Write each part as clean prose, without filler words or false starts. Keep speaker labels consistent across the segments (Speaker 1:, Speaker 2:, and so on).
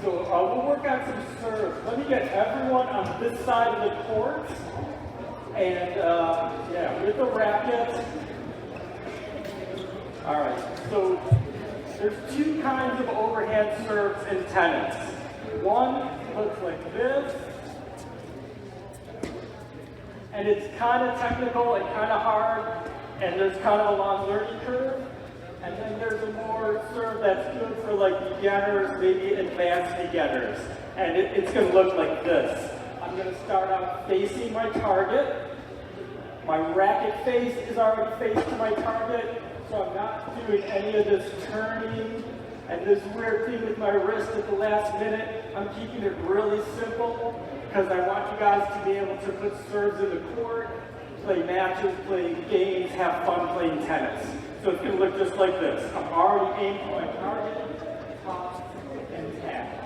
Speaker 1: So we'll work on some serves. Let me get everyone on this side of the court. And yeah, with the racket. All right, so there's two kinds of overhand serves in tennis. One looks like this. And it's kind of technical and kind of hard. And there's kind of a long learning curve. And then there's a more serve that's good for like beginners, maybe advanced beginners. And it's going to look like this. I'm going to start out facing my target. My racket face is already faced to my target, so I'm not doing any of this turning and this weird thing with my wrist at the last minute. I'm keeping it really simple because I want you guys to be able to put serves in the court, play matches, play games, have fun playing tennis. So it's going to look just like this. I'm already aimed for my target, toss, and tap.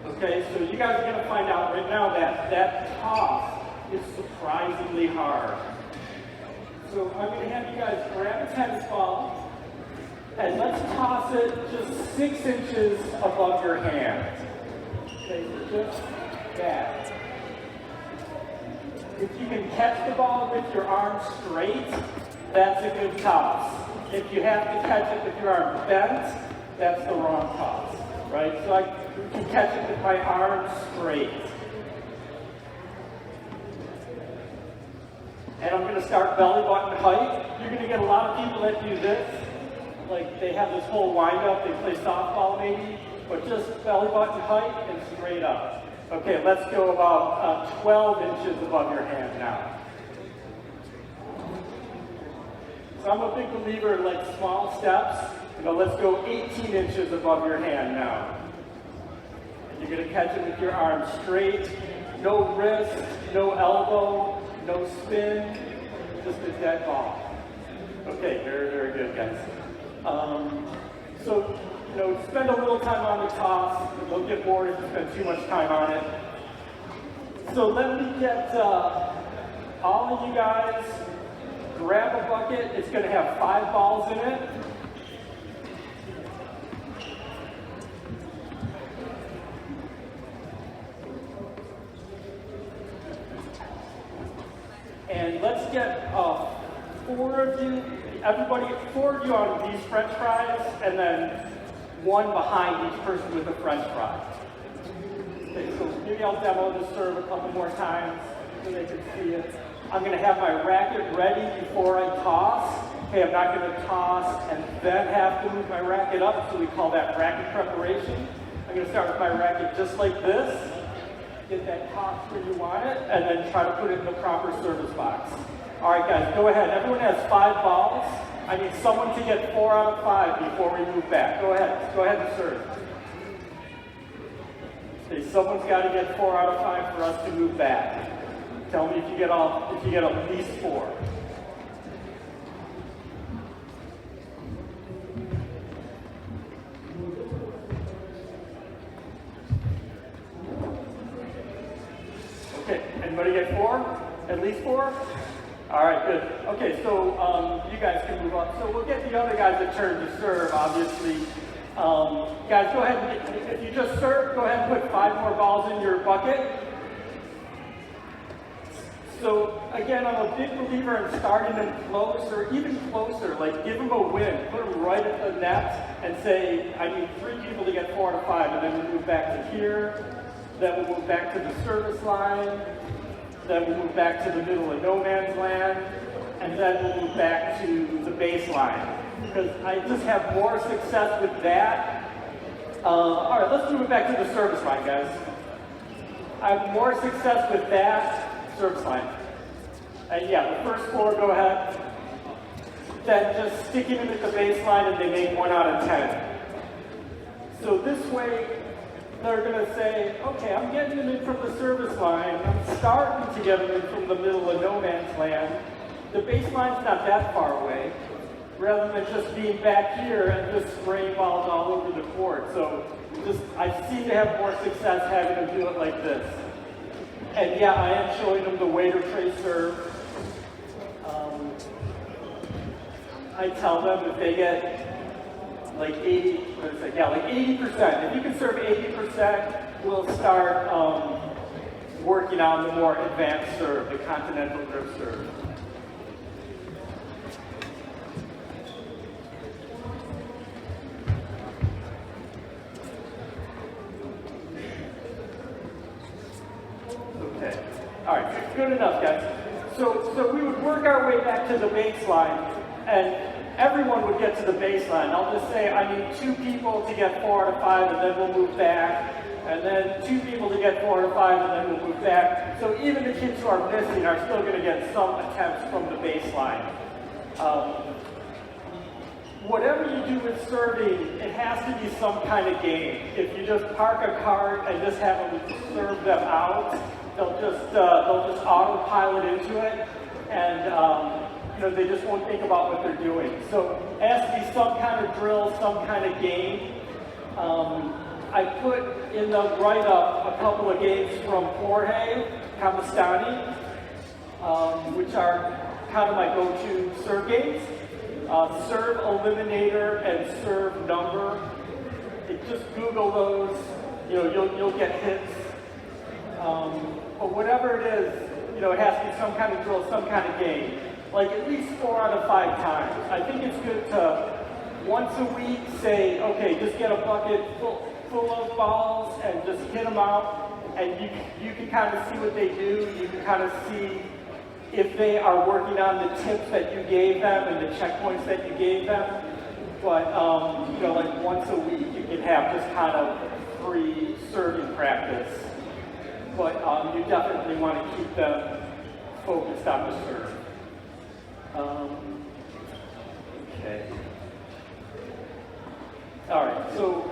Speaker 1: Okay, so you guys are going to find out right now that that toss is surprisingly hard. So I'm going to have you guys grab a tennis ball and let's toss it just 6 inches above your hand. Okay, so just that. If you can catch the ball with your arm straight, that's a good toss. If you have to catch it with your arm bent, that's the wrong toss, right? So I can catch it with my arm straight. And I'm going to start belly button height. You're going to get a lot of people that do this. Like they have this whole wind up, they play softball maybe, but just belly button height and straight up. Okay, let's go about 12 inches above your hand now. So I'm a big believer in like small steps. You know, let's go 18 inches above your hand now. And you're going to catch it with your arm straight, no wrist, no elbow, no spin, just a dead ball. Okay, very, very good, guys. So, you know, spend a little time on the toss. Don't get bored if you spend too much time on it. So let me get all of you guys, grab a bucket. It's going to have 5 balls in it. And let's get 4 of you, everybody, 4 of you on these French fries, and then 1 behind each person with a French fry. Okay, so maybe I'll demo the serve a couple more times so they can see it. I'm going to have my racket ready before I toss. Okay, I'm not going to toss and then have to move my racket up, so we call that racket preparation. I'm going to start with my racket just like this. Get that toss where you want it, and then try to put it in the proper service box. All right, guys, go ahead. Everyone has 5 balls. I need someone to get 4 out of 5 before we move back. Go ahead. Go ahead and serve. Okay, someone's got to get 4 out of 5 for us to move back. Tell me if you get at least 4. Okay, anybody get 4? At least 4? All right, good. Okay, so you guys can move up. So we'll get the other guys a turn to serve, obviously. Guys, go ahead and, if you just serve, go ahead and put 5 more balls in your bucket. So again, I'm a big believer in starting them close or even closer, like give them a win, put them right at the net and say, I need 3 people to get 4 out of 5, and then we move back to here, then we'll move back to the service line, then we'll move back to the middle of no man's land, and then we'll move back to the baseline. Because I just have more success with that. All right, let's move it back to the service line, guys. I have more success with that service line. And yeah, the first 4, go ahead. Then just sticking them at the baseline and they make 1 out of 10. So this way, they're going to say, okay, I'm getting them in from the service line. I'm starting to get them in from the middle of no man's land. The baseline's not that far away, rather than just being back here and just spraying balls all over the court. So I seem to have more success having them do it like this. And yeah, I am showing them the waiter tray serve. I tell them if they get like 80, what is it? Yeah, like 80%. If you can serve 80%, we'll start working on the more advanced serve, the continental grip serve. Okay. All right, good enough, guys. So we would work our way back to the baseline, and everyone would get to the baseline. I'll just say I need 2 people to get 4 out of 5, and then we'll move back. And then 2 people to get 4 out of 5, and then we'll move back. So even the kids who are missing are still going to get some attempts from the baseline. Whatever you do with serving, it has to be some kind of game. If you just park a cart and just have them serve them out, they'll just autopilot into it, and they just won't think about what they're doing. So it has to be some kind of drill, some kind of game. I put in the write-up a couple of games from Jorge Camastani, which are kind of my go-to serve games. Serve Eliminator and Serve Number. Just Google those. You'll get hits. But whatever it is, it has to be some kind of drill, some kind of game. Like at least 4 out of 5 times. I think it's good to once a week say, okay, just get a bucket full of balls and just hit them out, and you can kind of see what they do. You can kind of see if they are working on the tips that you gave them and the checkpoints that you gave them. But like once a week you can have just kind of free serving practice. But you definitely want to keep them focused on the serve. Okay. All right, so